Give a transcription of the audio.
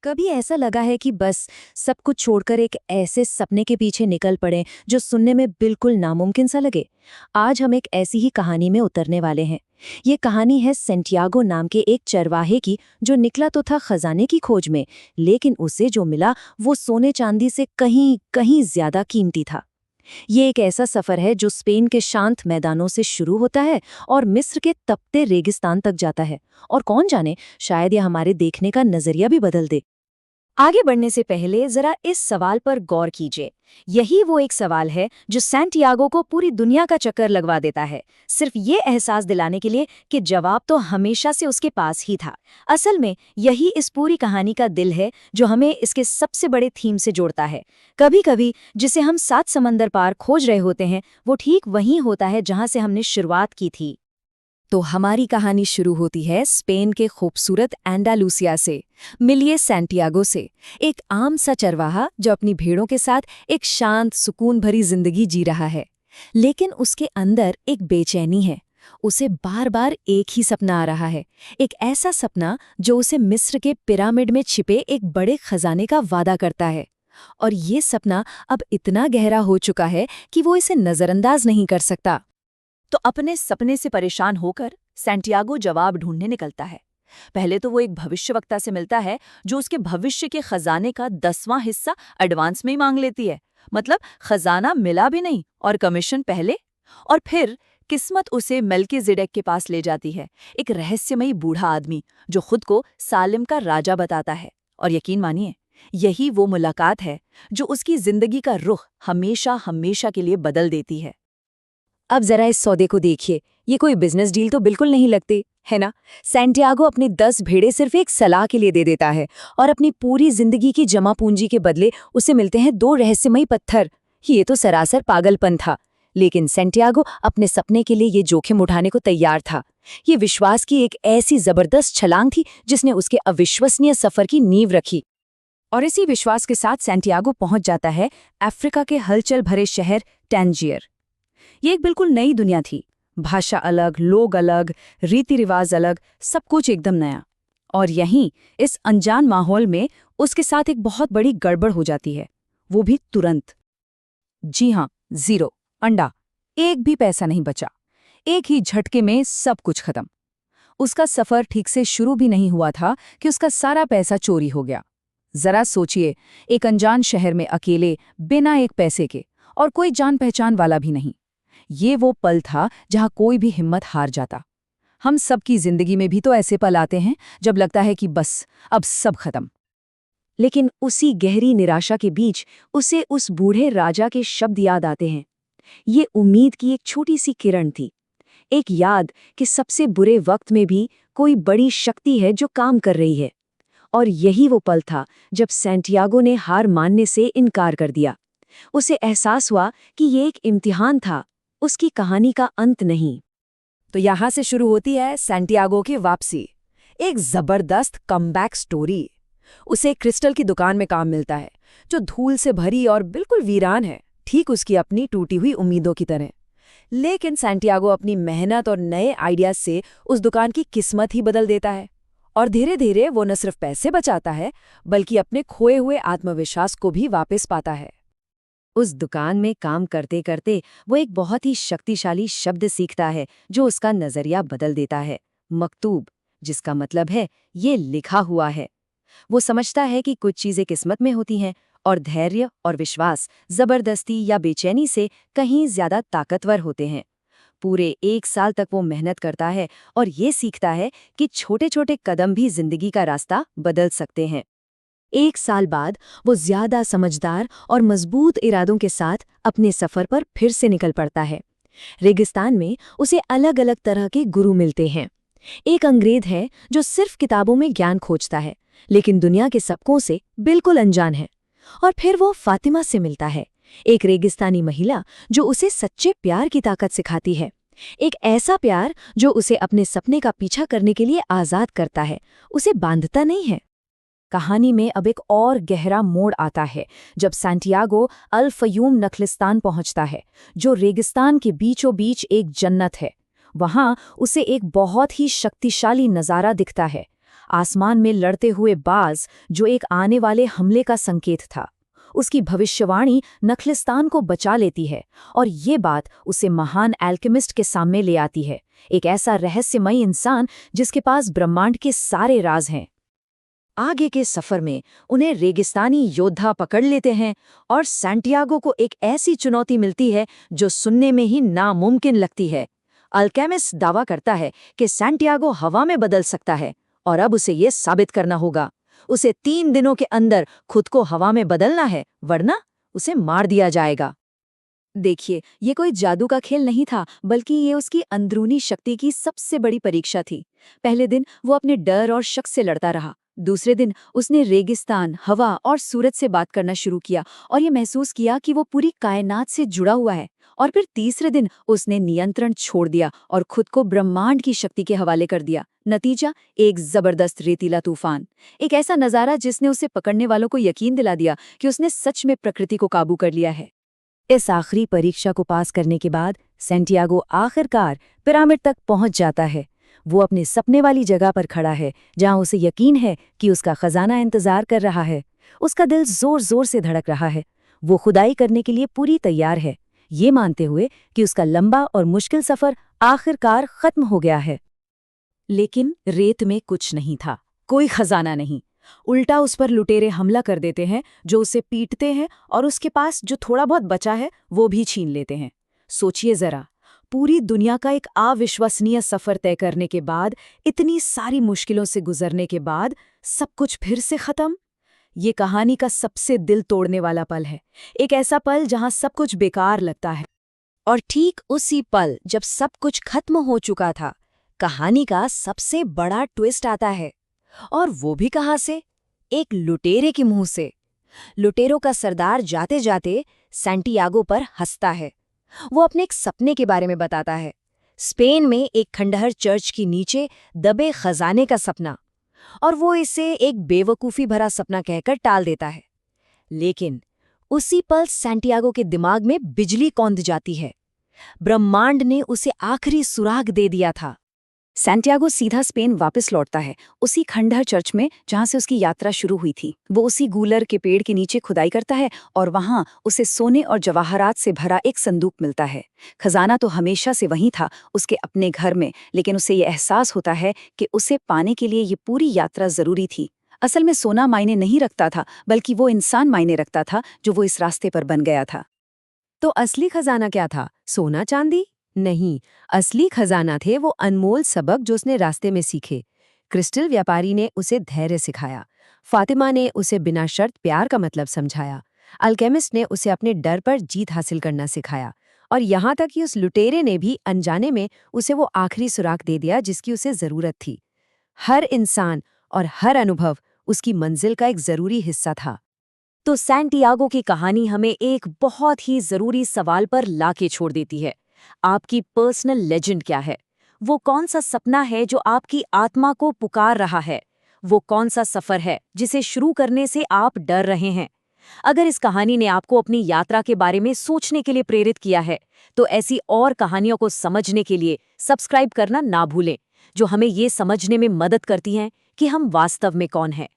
कभी ऐसा लगा है कि बस सब कुछ छोड़कर एक ऐसे सपने के पीछे निकल पड़े जो सुनने में बिल्कुल नामुमकिन सा लगे? आज हम एक ऐसी ही कहानी में उतरने वाले हैं। ये कहानी है सेंटियागो नाम के एक चरवाहे की, जो निकला तो था खजाने की खोज में, लेकिन उसे जो मिला वो सोने चांदी से कहीं कहीं ज्यादा कीमती था। ये एक ऐसा सफर है जो स्पेन के शांत मैदानों से शुरू होता है और मिस्र के तपते रेगिस्तान तक जाता है। और कौन जाने, शायद यह हमारे देखने का नजरिया भी बदल दे। आगे बढ़ने से पहले जरा इस सवाल पर गौर कीजिए। यही वो एक सवाल है जो सैंटियागो को पूरी दुनिया का चक्कर लगवा देता है, सिर्फ ये एहसास दिलाने के लिए कि जवाब तो हमेशा से उसके पास ही था। असल में यही इस पूरी कहानी का दिल है, जो हमें इसके सबसे बड़े थीम से जोड़ता है। कभी कभी जिसे हम 7 समंदर पार खोज रहे होते हैं, वो ठीक वहीं होता है जहां से हमने शुरुआत की थी। तो हमारी कहानी शुरू होती है स्पेन के खूबसूरत एंडालुसिया से। मिलिए सैंटियागो से, एक आम सा चरवाहा जो अपनी भेड़ों के साथ एक शांत सुकून भरी जिंदगी जी रहा है। लेकिन उसके अंदर एक बेचैनी है। उसे बार बार एक ही सपना आ रहा है, एक ऐसा सपना जो उसे मिस्र के पिरामिड में छिपे एक बड़े खजाने का वादा करता है। और ये सपना अब इतना गहरा हो चुका है कि वो इसे नजरअंदाज नहीं कर सकता। तो अपने सपने से परेशान होकर सैंटियागो जवाब ढूंढने निकलता है। पहले तो वो एक भविष्यवक्ता से मिलता है, जो उसके भविष्य के खजाने का 10वां हिस्सा एडवांस में ही मांग लेती है। मतलब खजाना मिला भी नहीं और कमीशन पहले। और फिर किस्मत उसे मेल्कीजेडेक के पास ले जाती है, एक रहस्यमयी बूढ़ा आदमी जो खुद को सालिम का राजा बताता है। और यकीन मानिए, यही वो मुलाकात है जो उसकी जिंदगी का रुख हमेशा हमेशा के लिए बदल देती है। अब जरा इस सौदे को देखिए, ये कोई बिजनेस डील तो बिल्कुल नहीं लगती, है ना? सैंटियागो अपनी 10 भेड़े सिर्फ एक सलाह के लिए दे देता है, और अपनी पूरी जिंदगी की जमा पूंजी के बदले उसे मिलते हैं 2 रहस्यमयी पत्थर। ये तो सरासर पागलपन था। लेकिन सैंटियागो अपने सपने के लिए ये जोखिम उठाने को तैयार था। ये विश्वास की एक ऐसी जबरदस्त छलांग थी जिसने उसके अविश्वसनीय सफर की नींव रखी। और इसी विश्वास के साथ सैंटियागो पहुंच जाता है अफ्रीका के हलचल भरे शहर टैंजियर। ये एक बिल्कुल नई दुनिया थी। भाषा अलग, लोग अलग, रीति रिवाज अलग, सब कुछ एकदम नया। और यहीं इस अनजान माहौल में उसके साथ एक बहुत बड़ी गड़बड़ हो जाती है, वो भी तुरंत। जी हाँ, 0 अंडा, एक भी पैसा नहीं बचा। एक ही झटके में सब कुछ खत्म। उसका सफर ठीक से शुरू भी नहीं हुआ था कि उसका सारा पैसा चोरी हो गया। जरा सोचिए, एक अनजान शहर में अकेले, बिना एक पैसे के, और कोई जान पहचान वाला भी नहीं। ये वो पल था जहां कोई भी हिम्मत हार जाता। हम सबकी जिंदगी में भी तो ऐसे पल आते हैं जब लगता है कि बस अब सब खत्म। लेकिन उसी गहरी निराशा के बीच उसे उस बूढ़े राजा के शब्द याद आते हैं। ये उम्मीद की एक छोटी सी किरण थी, एक याद कि सबसे बुरे वक्त में भी कोई बड़ी शक्ति है जो काम कर रही है। और यही वो पल था जब सैंटियागो ने हार मानने से इनकार कर दिया। उसे एहसास हुआ कि ये एक इम्तिहान था, उसकी कहानी का अंत नहीं। तो यहाँ से शुरू होती है सैंटियागो की वापसी, एक जबरदस्त कमबैक स्टोरी। उसे क्रिस्टल की दुकान में काम मिलता है, जो धूल से भरी और बिल्कुल वीरान है, ठीक उसकी अपनी टूटी हुई उम्मीदों की तरह। लेकिन सैंटियागो अपनी मेहनत और नए आइडियाज से उस दुकान की किस्मत ही बदल देता है। और धीरे धीरे वो न सिर्फ पैसे बचाता है, बल्कि अपने खोए हुए आत्मविश्वास को भी वापस पाता है। उस दुकान में काम करते करते वो एक बहुत ही शक्तिशाली शब्द सीखता है जो उसका नजरिया बदल देता है, मकतूब, जिसका मतलब है ये लिखा हुआ है। वो समझता है कि कुछ चीजें किस्मत में होती हैं, और धैर्य और विश्वास जबरदस्ती या बेचैनी से कहीं ज्यादा ताकतवर होते हैं। पूरे 1 साल तक वो मेहनत करता है और ये सीखता है कि छोटे छोटे कदम भी जिंदगी का रास्ता बदल सकते हैं। 1 साल बाद वो ज्यादा समझदार और मजबूत इरादों के साथ अपने सफर पर फिर से निकल पड़ता है। रेगिस्तान में उसे अलग अलग तरह के गुरु मिलते हैं। एक अंग्रेज है जो सिर्फ किताबों में ज्ञान खोजता है, लेकिन दुनिया के सबकों से बिल्कुल अनजान है। और फिर वो फातिमा से मिलता है, एक रेगिस्तानी महिला जो उसे सच्चे प्यार की ताकत सिखाती है। एक ऐसा प्यार जो उसे अपने सपने का पीछा करने के लिए आजाद करता है, उसे बांधता नहीं है। कहानी में अब एक और गहरा मोड़ आता है जब सैंटियागो अल फयूम नखलिस्तान पहुंचता है, जो रेगिस्तान के बीचों बीच एक जन्नत है। वहां उसे एक बहुत ही शक्तिशाली नज़ारा दिखता है। आसमान में लड़ते हुए बाज जो एक आने वाले हमले का संकेत था। उसकी भविष्यवाणी नखलिस्तान को बचा लेती है और ये बात उसे महान एल्केमिस्ट के सामने ले आती है, एक ऐसा रहस्यमयी इंसान जिसके पास ब्रह्मांड के सारे राज हैं। आगे के सफर में उन्हें रेगिस्तानी योद्धा पकड़ लेते हैं और सैंटियागो को एक ऐसी चुनौती मिलती है जो सुनने में ही नामुमकिन लगती है। अल्केमिस्ट दावा करता है कि सैंटियागो हवा में बदल सकता है और अब उसे ये साबित करना होगा। उसे 3 दिनों के अंदर खुद को हवा में बदलना है, वरना उसे मार दिया जाएगा। देखिए, ये कोई जादू का खेल नहीं था, बल्कि ये उसकी अंदरूनी शक्ति की सबसे बड़ी परीक्षा थी। पहले दिन वो अपने डर और शक से लड़ता रहा। दूसरे दिन उसने रेगिस्तान, हवा और सूरज से बात करना शुरू किया और ये महसूस किया कि वो पूरी कायनात से जुड़ा हुआ है। और फिर तीसरे दिन उसने नियंत्रण छोड़ दिया और खुद को ब्रह्मांड की शक्ति के हवाले कर दिया। नतीजा, एक जबरदस्त रेतीला तूफान, एक ऐसा नजारा जिसने उसे पकड़ने वालों को यकीन दिला दिया कि उसने सच में प्रकृति को काबू कर लिया है। इस आखिरी परीक्षा को पास करने के बाद सैंटियागो आखिरकार पिरामिड तक पहुंच जाता है। वो अपने सपने वाली जगह पर खड़ा है, जहां उसे यकीन है कि उसका खजाना इंतजार कर रहा है। उसका दिल जोर जोर से धड़क रहा है। वो खुदाई करने के लिए पूरी तैयार है, ये मानते हुए कि उसका लंबा और मुश्किल सफर आखिरकार खत्म हो गया है। लेकिन रेत में कुछ नहीं था, कोई खजाना नहीं। उल्टा उस पर लुटेरे हमला कर देते हैं, जो उसे पीटते हैं और उसके पास जो थोड़ा बहुत बचा है वो भी छीन लेते हैं। सोचिए जरा, पूरी दुनिया का एक अविश्वसनीय सफर तय करने के बाद, इतनी सारी मुश्किलों से गुजरने के बाद, सब कुछ फिर से खत्म। ये कहानी का सबसे दिल तोड़ने वाला पल है, एक ऐसा पल जहां सब कुछ बेकार लगता है। और ठीक उसी पल जब सब कुछ खत्म हो चुका था, कहानी का सबसे बड़ा ट्विस्ट आता है। और वो भी कहां से? एक लुटेरे के मुंह से। लुटेरों का सरदार जाते जाते सैंटियागो पर हंसता है। वो अपने एक सपने के बारे में बताता है, स्पेन में एक खंडहर चर्च के नीचे दबे खजाने का सपना। और वो इसे एक बेवकूफ़ी भरा सपना कहकर टाल देता है। लेकिन उसी पल सैंटियागो के दिमाग में बिजली कौंध जाती है। ब्रह्मांड ने उसे आखिरी सुराग दे दिया था। सैंटियागो सीधा स्पेन वापस लौटता है, उसी खंडहर चर्च में जहां से उसकी यात्रा शुरू हुई थी। वो उसी गूलर के पेड़ के नीचे खुदाई करता है और वहां उसे सोने और जवाहरात से भरा एक संदूक मिलता है। खजाना तो हमेशा से वहीं था, उसके अपने घर में, लेकिन उसे ये एहसास होता है कि उसे पाने के लिए ये पूरी यात्रा जरूरी थी। असल में सोना मायने नहीं रखता था, बल्कि वो इंसान मायने रखता था जो वो इस रास्ते पर बन गया था। तो असली खजाना क्या था? सोना चांदी? नहीं, असली खजाना थे वो अनमोल सबक जो उसने रास्ते में सीखे। क्रिस्टल व्यापारी ने उसे धैर्य सिखाया, फातिमा ने उसे बिना शर्त प्यार का मतलब समझाया, अल्केमिस्ट ने उसे अपने डर पर जीत हासिल करना सिखाया, और यहाँ तक कि उस लुटेरे ने भी अनजाने में उसे वो आखिरी सुराग दे दिया जिसकी उसे जरूरत थी। हर इंसान और हर अनुभव उसकी मंजिल का एक जरूरी हिस्सा था। तो सैंटियागो की कहानी हमें एक बहुत ही जरूरी सवाल पर लाके छोड़ देती है। आपकी पर्सनल लेजेंड क्या है? वो कौन सा सपना है जो आपकी आत्मा को पुकार रहा है? वो कौन सा सफर है जिसे शुरू करने से आप डर रहे हैं? अगर इस कहानी ने आपको अपनी यात्रा के बारे में सोचने के लिए प्रेरित किया है, तो ऐसी और कहानियों को समझने के लिए सब्सक्राइब करना ना भूलें, जो हमें ये समझने में मदद करती हैं कि हम वास्तव में कौन हैं।